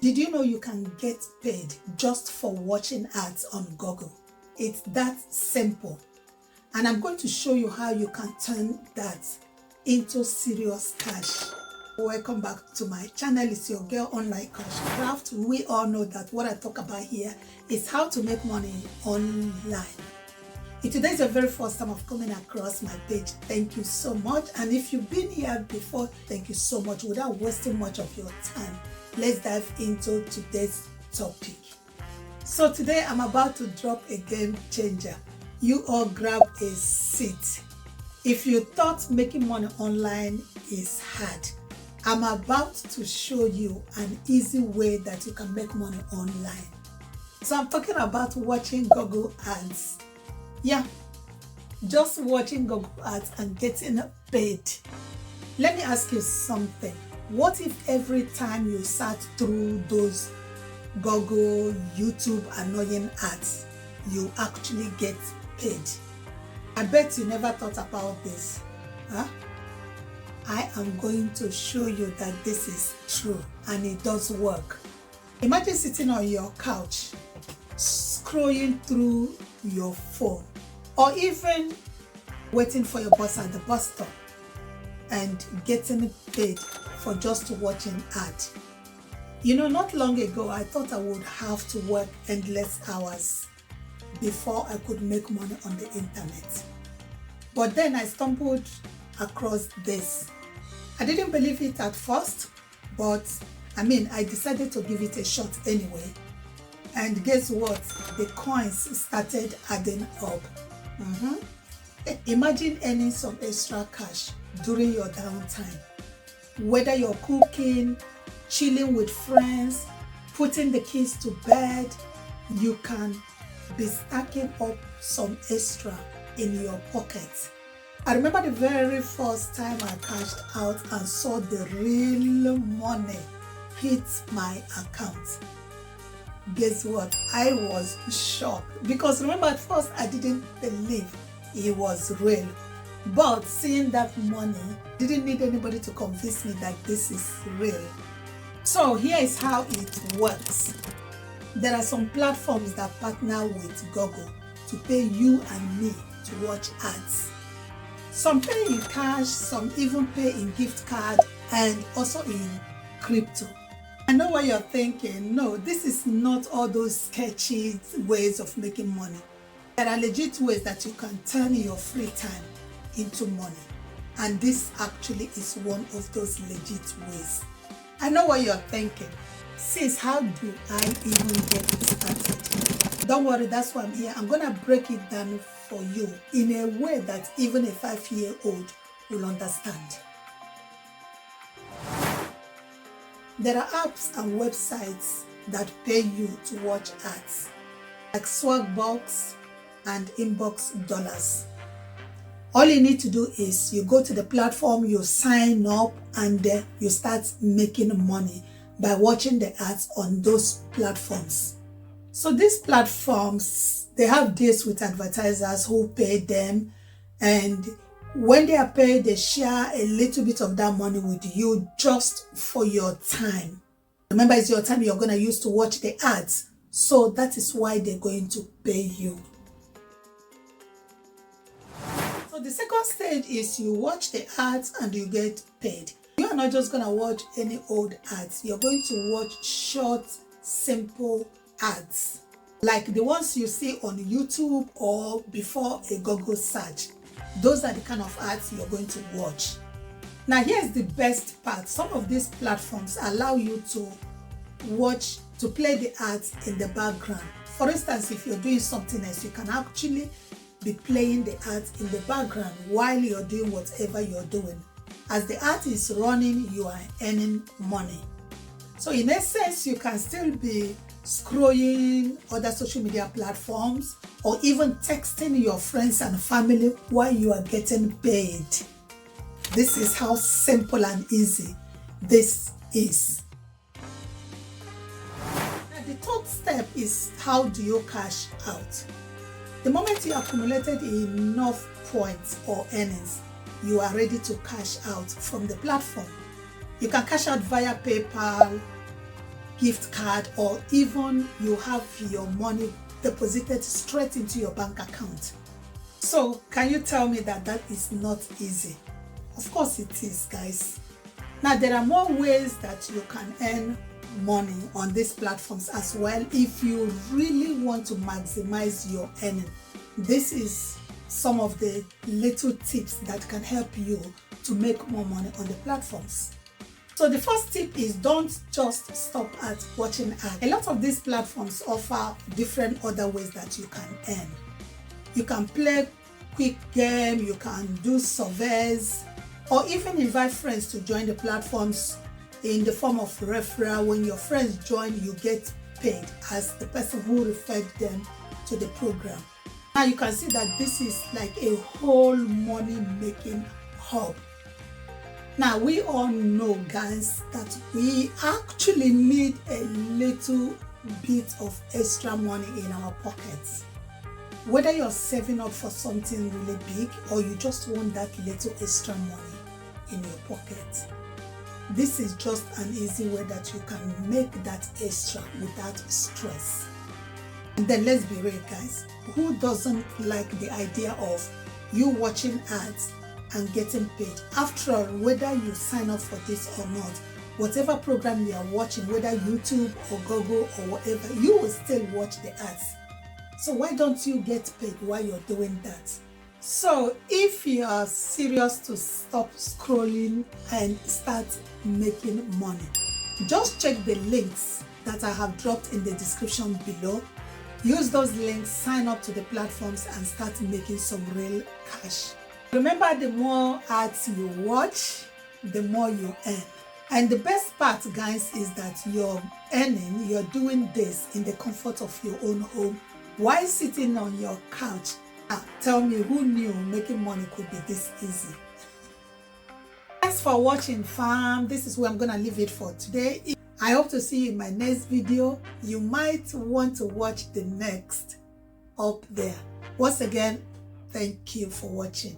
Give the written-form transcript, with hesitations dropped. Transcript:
Did you know you can get paid just for watching ads on Google? It's that simple. And I'm going to show you how you can turn that into serious cash. Welcome back to my channel. It's your girl Online Cash Craft. We all know that what I talk about here is how to make money online. If today is your very first time of coming across my page, thank you so much. And if you've been here before, thank you so much. Without wasting much of your time, let's dive into today's topic. So today I'm about to drop a game changer. You all grab a seat. If you thought making money online is hard, I'm about to show you an easy way that you can make money online. So I'm talking about watching Google ads. Yeah, just watching Google ads and getting paid. Let me ask you something. What if every time you sat through those Google, YouTube annoying ads, you actually get paid? I bet you never thought about this. Huh? I am going to show you that this is true and it does work. Imagine sitting on your couch, scrolling through your phone, or even waiting for your bus at the bus stop and getting paid for just watching ads. You know, not long ago, I thought I would have to work endless hours before I could make money on the internet. But then I stumbled across this. I didn't believe it at first, but I decided to give it a shot anyway. And guess what? The coins started adding up. Imagine earning some extra cash during your downtime. Whether you're cooking, chilling with friends, putting the kids to bed, you can be stacking up some extra in your pocket. I remember the very first time I cashed out and saw the real money hit my account. Guess what? I was shocked because remember at first I didn't believe it was real. But seeing that money didn't need anybody to convince me that this is real. So here is how it works. There are some platforms that partner with Google to pay you and me to watch ads. Some pay in cash, some even pay in gift card and also in crypto. I know what you're thinking. No, this is not all those sketchy ways of making money. There are legit ways that you can turn your free time into money. And this actually is one of those legit ways. I know what you're thinking. Sis, how do I even get started? Don't worry, that's why I'm here. I'm going to break it down for you in a way that even a 5-year-old will understand. There are apps and websites that pay you to watch ads, like Swagbucks and Inbox Dollars. All you need to do is you go to the platform, you sign up, and then you start making money by watching the ads on those platforms. So these platforms, they have deals with advertisers who pay them, and when they are paid, they share a little bit of that money with you just for your time. Remember, it's your time you're going to use to watch the ads. So that is why they're going to pay you. So the second stage is you watch the ads and you get paid. You are not just going to watch any old ads. You're going to watch short, simple ads. Like the ones you see on YouTube or before a Google search. Those are the kind of ads you're going to watch. Now here's the best part. Some of these platforms allow you to play the ads in the background. For instance, if you're doing something else, you can actually be playing the ads in the background while you're doing whatever you're doing. As the ad is running, you are earning money. So in essence, you can still be scrolling other social media platforms or even texting your friends and family while you are getting paid. This is how simple and easy this is. Now the third step is how do you cash out? The moment you accumulated enough points or earnings, you are ready to cash out from the platform. You can cash out via PayPal, gift card, or even you have your money deposited straight into your bank account. So can you tell me that that is not easy? Of course it is, guys. Now there are more ways that you can earn money on these platforms as well if you really want to maximize your earning. This is some of the little tips that can help you to make more money on the platforms. So the first tip is, don't just stop at watching ads. A lot of these platforms offer different other ways that you can earn. You can play quick game, you can do surveys, or even invite friends to join the platforms in the form of referral. When your friends join, you get paid as the person who referred them to the program. Now you can see that this is like a whole money making hub. Now we all know, guys, that we actually need a little bit of extra money in our pockets. Whether you're saving up for something really big or you just want that little extra money in your pocket, this is just an easy way that you can make that extra without stress. And then let's be real, guys, who doesn't like the idea of you watching ads and getting paid? After all, whether you sign up for this or not, whatever program you are watching, whether YouTube or Google or whatever, you will still watch the ads. So why don't you get paid while you're doing that? So if you are serious to stop scrolling and start making money, just check the links that I have dropped in the description below. Use those links, sign up to the platforms and start making some real cash. Remember, the more ads you watch, the more you earn. And the best part, guys, is that you're earning, you're doing this in the comfort of your own home while sitting on your couch. Tell me, who knew making money could be this easy? Thanks for watching, fam. This is where I'm gonna leave it for today. I hope to see you in my next video. You might want to watch the next up there. Once again, thank you for watching.